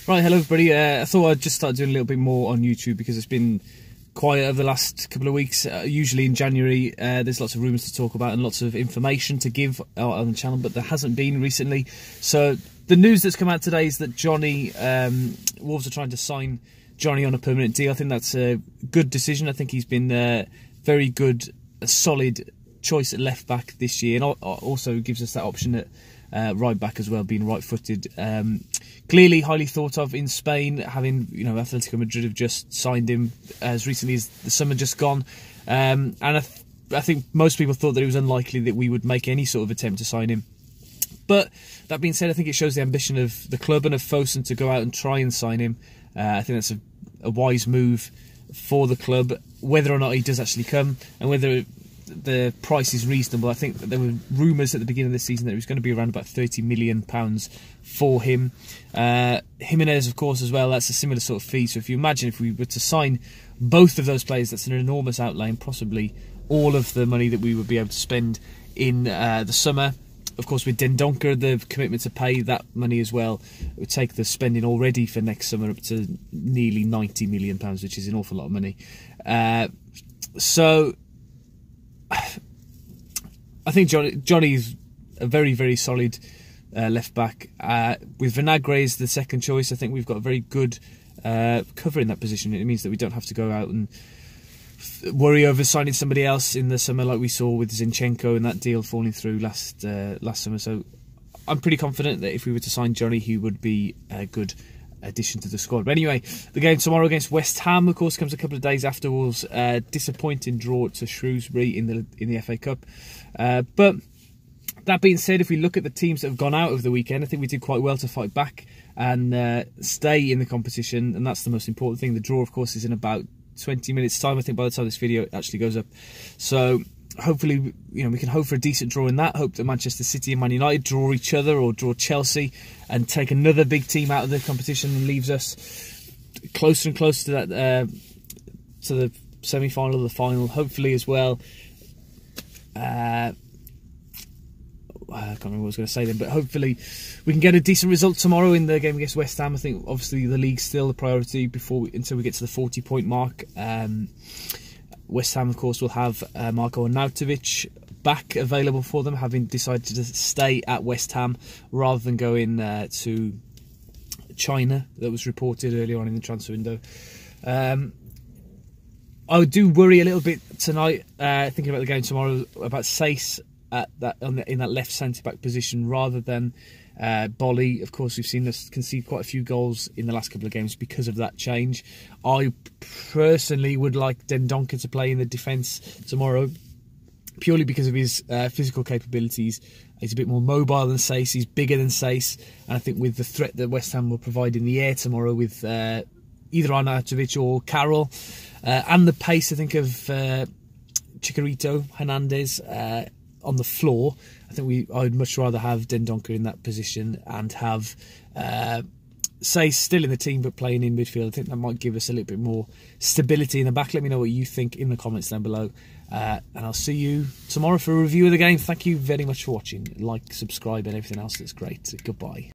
Right, hello everybody. I thought I'd just start doing a little bit more on YouTube because it's been quiet over the last couple of weeks. Usually in January there's lots of rumours to talk about and lots of information to give on the channel, but there hasn't been recently. So the news that's come out today is that Wolves are trying to sign Jonny on a permanent deal. I think that's a good decision. I think he's been very good, a solid choice at left back this year, and also gives us that option at right back as well, being right-footed. Clearly highly thought of in Spain, having Atletico Madrid have just signed him as recently as the summer just gone, and I think most people thought that it was unlikely that we would make any sort of attempt to sign him. But that being said, I think it shows the ambition of the club and of Fosun to go out and try and sign him. I think that's a wise move for the club. Whether or not he does actually come and whether the price is reasonable, I think that there were rumours at the beginning of the season that it was going to be around about £30 million for him. Jimenez, of course, as well, that's a similar sort of fee. So if you imagine if we were to sign both of those players, that's an enormous outlay and possibly all of the money that we would be able to spend in the summer. Of course, with Dendoncker, the commitment to pay that money as well, it would take the spending already for next summer up to nearly £90 million, which is an awful lot of money. So I think Jonny is a very, very solid left back. With Vinagre as the second choice, I think we've got a very good cover in that position. It means that we don't have to go out and worry over signing somebody else in the summer like we saw with Zinchenko and that deal falling through last summer. So I'm pretty confident that if we were to sign Jonny, he would be a good addition to the squad. But anyway, the game tomorrow against West Ham, of course, comes a couple of days after Wolves' disappointing draw to Shrewsbury in the FA Cup. But that being said, if we look at the teams that have gone out over the weekend, I think we did quite well to fight back and stay in the competition, and that's the most important thing. The draw, of course, is in about 20 minutes time, I think, by the time this video actually goes up. So hopefully, we can hope for a decent draw in that. Hope that Manchester City and Man United draw each other or draw Chelsea and take another big team out of the competition and leaves us closer and closer to that to the semi-final, the final, hopefully as well. I can't remember what I was going to say then, but hopefully we can get a decent result tomorrow in the game against West Ham. I think obviously the league's still the priority until we get to the 40-point mark. West Ham, of course, will have Marko Arnautovic back available for them, having decided to stay at West Ham rather than going to China. That was reported earlier on in the transfer window. I do worry a little bit tonight, thinking about the game tomorrow, about Sace in that left centre-back position rather than Bolly. Of course, we've seen us concede quite a few goals in the last couple of games because of that change. I personally would like Dendoncker to play in the defence tomorrow, purely because of his physical capabilities. He's a bit more mobile than Sace, he's bigger than Sace, and I think with the threat that West Ham will provide in the air tomorrow with either Arnautovic or Carroll, and the pace, I think, of Chicharito, Hernandez on the floor, I think I would much rather have Dendoncker in that position and have Sace still in the team but playing in midfield. I think that might give us a little bit more stability in the back. Let me know what you think in the comments down below, and I'll see you tomorrow for a review of the game. Thank you very much for watching. Like, subscribe and everything else that's great. Goodbye.